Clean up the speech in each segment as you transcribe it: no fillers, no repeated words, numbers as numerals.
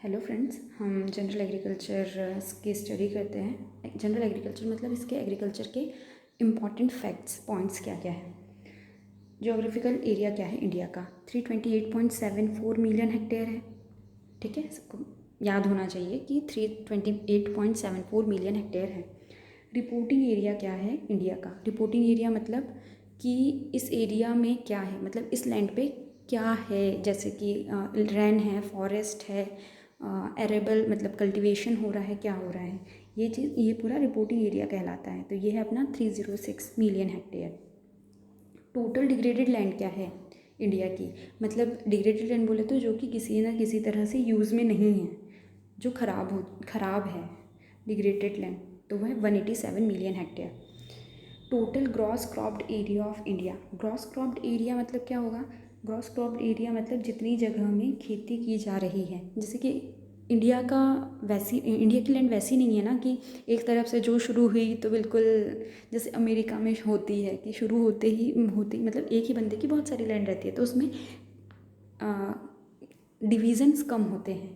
Hello friends, हम general agriculture की study करते हैं। जनरल एग्रीकल्चर मतलब इसके एग्रीकल्चर के इम्पॉर्टेंट फैक्ट्स पॉइंट्स क्या क्या है। ज्योग्राफिकल एरिया क्या है इंडिया का, 328.74 मिलियन हेक्टेयर है। ठीक है, सबको याद होना चाहिए कि 328.74 मिलियन हेक्टेयर है। रिपोर्टिंग एरिया क्या है इंडिया का। रिपोर्टिंग एरिया मतलब कि इस एरिया में क्या है, मतलब इस लैंड पे क्या है, जैसे कि रैन है, फॉरेस्ट है, एरेबल मतलब कल्टीवेशन हो रहा है, क्या हो रहा है, ये चीज़, ये पूरा रिपोर्टिंग एरिया कहलाता है। तो ये है अपना 306 million hectare. Total degraded land क्या है इंडिया की, मतलब डिग्रेडेड लैंड बोले तो जो कि किसी न किसी तरह से यूज़ में नहीं है, जो ख़राब है डिग्रेडेड लैंड, तो वह 187 million hectare. Total gross cropped area of India. Gross cropped area मतलब क्या होगा। ग्रॉस क्रॉप्ड एरिया मतलब जितनी जगह में खेती की जा रही है। जैसे कि इंडिया की लैंड वैसी नहीं है ना कि एक तरफ से जो शुरू हुई तो बिल्कुल जैसे अमेरिका में होती है कि शुरू होते ही मतलब एक ही बंदे की बहुत सारी लैंड रहती है, तो उसमें डिविज़न्स कम होते हैं।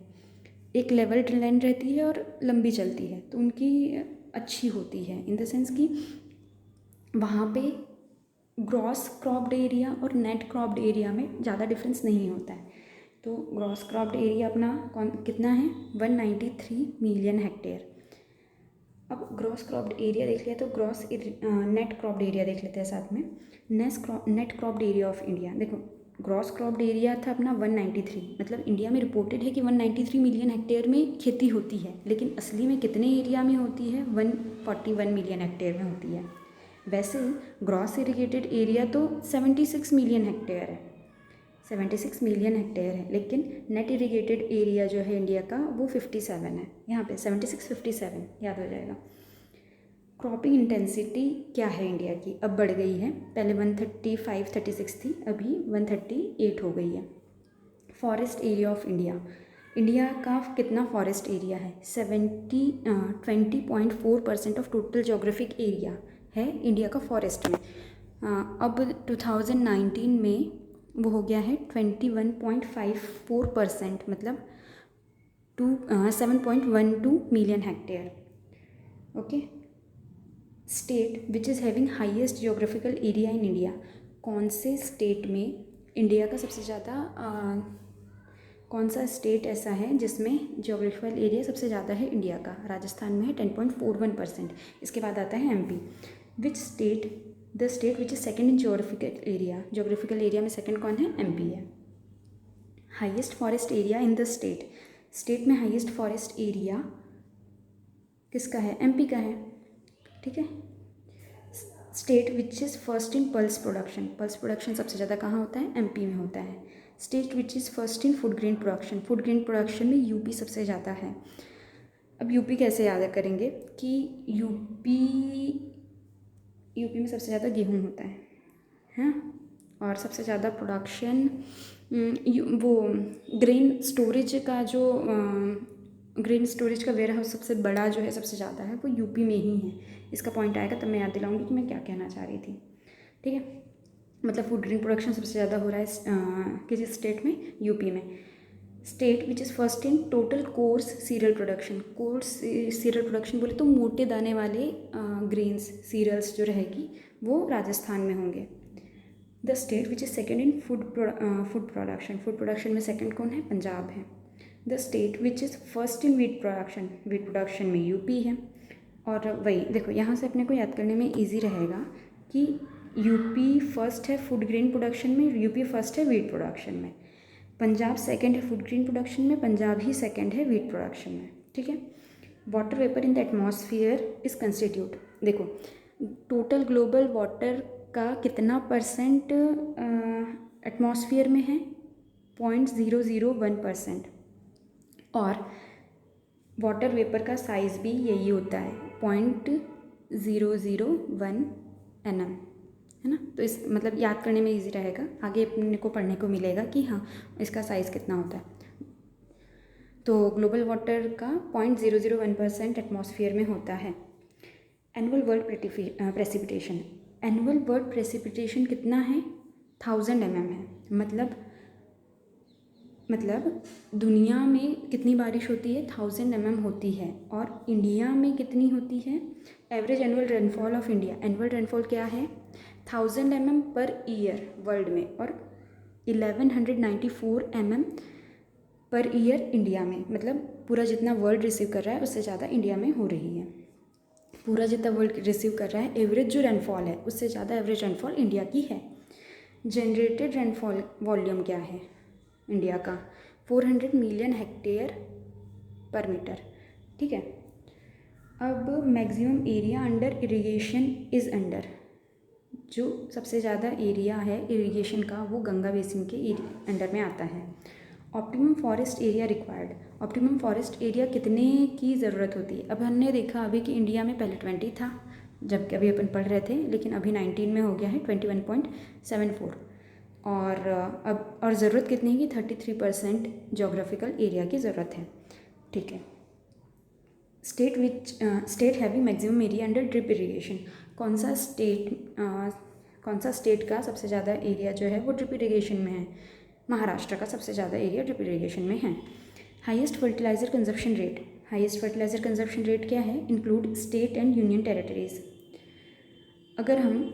एक लेवल लैंड रहती है और लंबी चलती है, तो उनकी अच्छी होती है इन द सेंस कि वहाँ पे ग्रॉस क्रॉप्ड एरिया और नेट क्रॉप्ड एरिया में ज़्यादा डिफरेंस नहीं होता है। तो ग्रॉस क्रॉप्ड एरिया अपना कितना है, 193 मिलियन हेक्टेयर। अब ग्रॉस क्रॉप्ड एरिया देख लिया, तो नेट क्रॉप्ड एरिया देख लेते हैं साथ में। Net cropped area of India, देखो ग्रॉस क्रॉप्ड एरिया था अपना 193, मतलब इंडिया में रिपोर्टेड है कि 193 मिलियन हेक्टेयर में खेती होती है, लेकिन असली में कितने एरिया में होती है, 141 मिलियन हेक्टेयर में होती है। वैसे ग्रॉस इरिगेटेड एरिया तो 76 मिलियन हेक्टेयर है, 76 मिलियन हेक्टेयर है, लेकिन नेट इरिगेटेड एरिया जो है इंडिया का वो 57 है। यहाँ पे 76 57 याद हो जाएगा। क्रॉपिंग इंटेंसिटी क्या है इंडिया की, अब बढ़ गई है, पहले 135 36 थी, अभी 138 हो गई है। Forest area of India, India का कितना फॉरेस्ट एरिया है, 20.4% ऑफ टोटल जोग्राफिक एरिया है इंडिया का फॉरेस्ट में। अब 2019 में वो हो गया है 21.54%, मतलब 7.12 million hectare. Okay. State which is having highest geographical area in India, कौन से स्टेट में इंडिया का सबसे ज़्यादा कौन सा स्टेट ऐसा है जिसमें जियोग्राफिकल एरिया सबसे ज़्यादा है इंडिया का। राजस्थान में है 10.41%। इसके बाद आता है MP. The state which is second in geographical area में सेकंड कौन है, एमपी है। Highest forest area in the state में हाईएस्ट फॉरेस्ट एरिया किसका है, एमपी का है। ठीक है। State which is first in pulse production सबसे ज़्यादा कहाँ होता है, एमपी में होता है। State which is first in food grain production में यूपी सबसे ज़्यादा है। अब यूपी कैसे याद करेंगे कि यूपी में सबसे ज़्यादा गेहूँ होता है, हाँ, और सबसे ज़्यादा प्रोडक्शन वो ग्रेन स्टोरेज का वेयर हाउस सबसे बड़ा जो है, सबसे ज़्यादा है, वो यूपी में ही है। इसका पॉइंट आएगा तब मैं याद दिलाऊंगी कि मैं क्या कहना चाह रही थी। ठीक है, मतलब फूड ग्रेन प्रोडक्शन सबसे ज़्यादा हो रहा है किसी स्टेट में, यूपी में। State which is first in total course serial production बोले तो मोटे दाने वाले ग्रेन्स सीरियल्स जो रहेगी वो राजस्थान में होंगे। The state which is second in food production में सेकेंड कौन है, पंजाब है। The state which is first in wheat production में यूपी है। और वही देखो, यहाँ से अपने को याद करने में ईजी रहेगा कि यूपी फर्स्ट है फूड ग्रेन प्रोडक्शन में, यूपी फर्स्ट है वीट प्रोडक्शन में। पंजाब सेकंड है फूड ग्रेन प्रोडक्शन में, पंजाब ही सेकंड है वीट प्रोडक्शन में। ठीक है। Water vapour in the atmosphere is constitute, देखो टोटल ग्लोबल वाटर का कितना परसेंट एटमॉस्फेयर में है, 0.001%। और वाटर वेपर का साइज़ भी यही होता है, 0.001 mm, है ना। तो इस मतलब याद करने में इजी रहेगा, आगे अपने को पढ़ने को मिलेगा कि हाँ इसका साइज़ कितना होता है। तो ग्लोबल वाटर का 0.001% एटमॉस्फेयर में होता है। एनुअल वर्ल्ड प्रेसिपिटेशन कितना है, 1000 mm है, मतलब मतलब दुनिया में कितनी बारिश होती है, 1000 mm होती है, और इंडिया में कितनी होती है? Average annual rainfall of India, annual rainfall क्या है? 1000 mm पर ईयर वर्ल्ड में, और 1194 mm पर ईयर इंडिया में। मतलब पूरा जितना वर्ल्ड रिसीव कर रहा है उससे ज़्यादा इंडिया में हो रही है। पूरा जितना वर्ल्ड रिसीव कर रहा है, एवरेज जो रेनफॉल है उससे ज़्यादा एवरेज रेनफॉल इंडिया की है। जनरेटेड रेनफॉल वॉल्यूम क्या है इंडिया का? 400 मिलियन हेक्टेयर पर मीटर। ठीक है। अब maximum area under irrigation is under, जो सबसे ज़्यादा एरिया है इरिगेशन का वो गंगा बेसिन के अंडर में आता है। Optimum forest area required, optimum forest area कितने की ज़रूरत होती है? अब हमने देखा अभी कि इंडिया में पहले 20 था जबकि अभी अपन पढ़ रहे थे, लेकिन अभी 19 में हो गया है 21.74, और अब और ज़रूरत कितनी है कि 33% जोग्राफिकल एरिया की ज़रूरत है। ठीक है। State heavy maximum area under drip irrigation, कौन सा स्टेट का सबसे ज़्यादा एरिया जो है वो ड्रिप इरीगेशन में है? महाराष्ट्र का सबसे ज़्यादा एरिया ड्रिप इरीगेशन में है। Highest fertiliser consumption rate, highest fertiliser consumption rate क्या है? Include state and union territories. अगर हम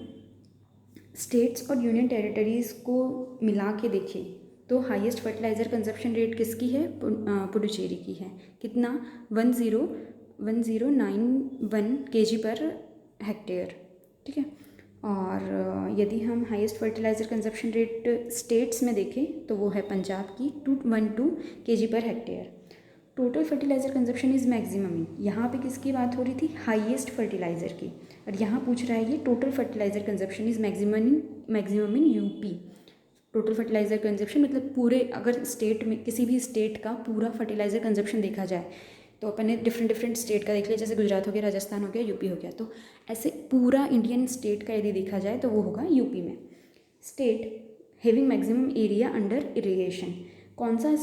स्टेट्स और यूनियन टेरिटरीज़ को मिला के देखें तो हाईएस्ट फर्टिलाइज़र कंजप्शन रेट किसकी है? पुडुचेरी की है। कितना? 1091 kg पर हेक्टेयर। ठीक है। और यदि हम highest fertiliser consumption rate states में देखें तो वो है पंजाब की 212 kg per hectare. Total fertiliser consumption is maximum, यहाँ पे किसकी बात हो रही थी? हाईएस्ट फर्टिलाइज़र की, और यहाँ पूछ रहा है ये total fertiliser consumption is maximum in UP. Total fertiliser consumption मतलब पूरे, अगर स्टेट में किसी भी स्टेट का पूरा फर्टिलाइज़र कंजप्शन देखा जाए तो अपन ने डिफरेंट स्टेट का देख लिया, जैसे गुजरात हो गया, राजस्थान हो गया, यूपी हो गया, तो ऐसे पूरा इंडियन स्टेट का यदि देखा जाए तो वो होगा यूपी में। State having maximum area under irrigation, कौन सा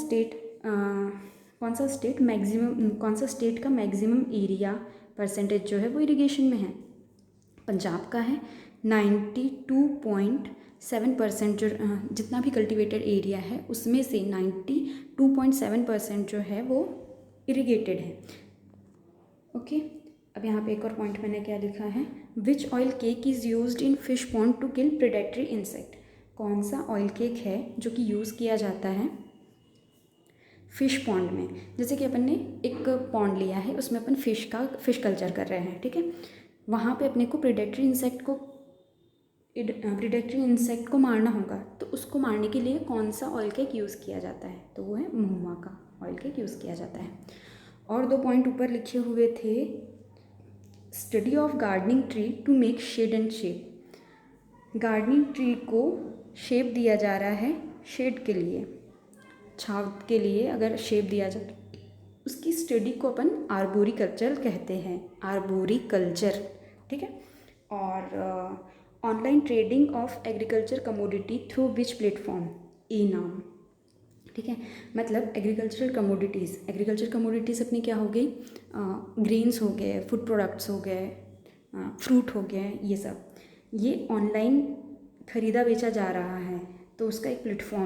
स्टेट का मैक्सिमम एरिया परसेंटेज जो है वो इरिगेशन में है? पंजाब का है 92.7%, जो जितना भी कल्टिवेटेड एरिया है उसमें से 92.7% जो है वो इरिगेटेड है। ओके। अब यहाँ पे एक और पॉइंट मैंने क्या लिखा है? Which oil cake is used in fish pond to kill predatory insect, कौन सा ऑयल केक है जो कि यूज़ किया जाता है फिश पॉन्ड में? जैसे कि अपन ने एक पॉन्ड लिया है, उसमें अपन फिश कल्चर कर रहे हैं। ठीक है। वहाँ पे अपने को प्रेडेटरी इंसेक्ट को मारना होगा, तो उसको मारने के लिए कौन सा ऑयल केक यूज़ किया जाता है? तो वो है महुआ का ऑयल केक यूज़ किया जाता है। और 2 पॉइंट ऊपर लिखे हुए थे, study of gardening tree to make shade and shape, gardening tree को शेप दिया जा रहा है शेड के लिए, छाव के लिए अगर शेप दिया जाए उसकी स्टडी को अपन आर्बोरिकल्चर कहते हैं, आर्बोरिकल्चर। ठीक है। और online trading of agriculture commodity through which platform? E NAM. ठीक है। मतलब एग्रीकल्चर कमोडिटीज़ अपनी क्या हो गई? ग्रेन्स हो गए, फूड प्रोडक्ट्स हो गए, फ्रूट हो गए, ये सब ये ऑनलाइन ख़रीदा बेचा जा रहा है, तो उसका एक प्लेटफॉर्म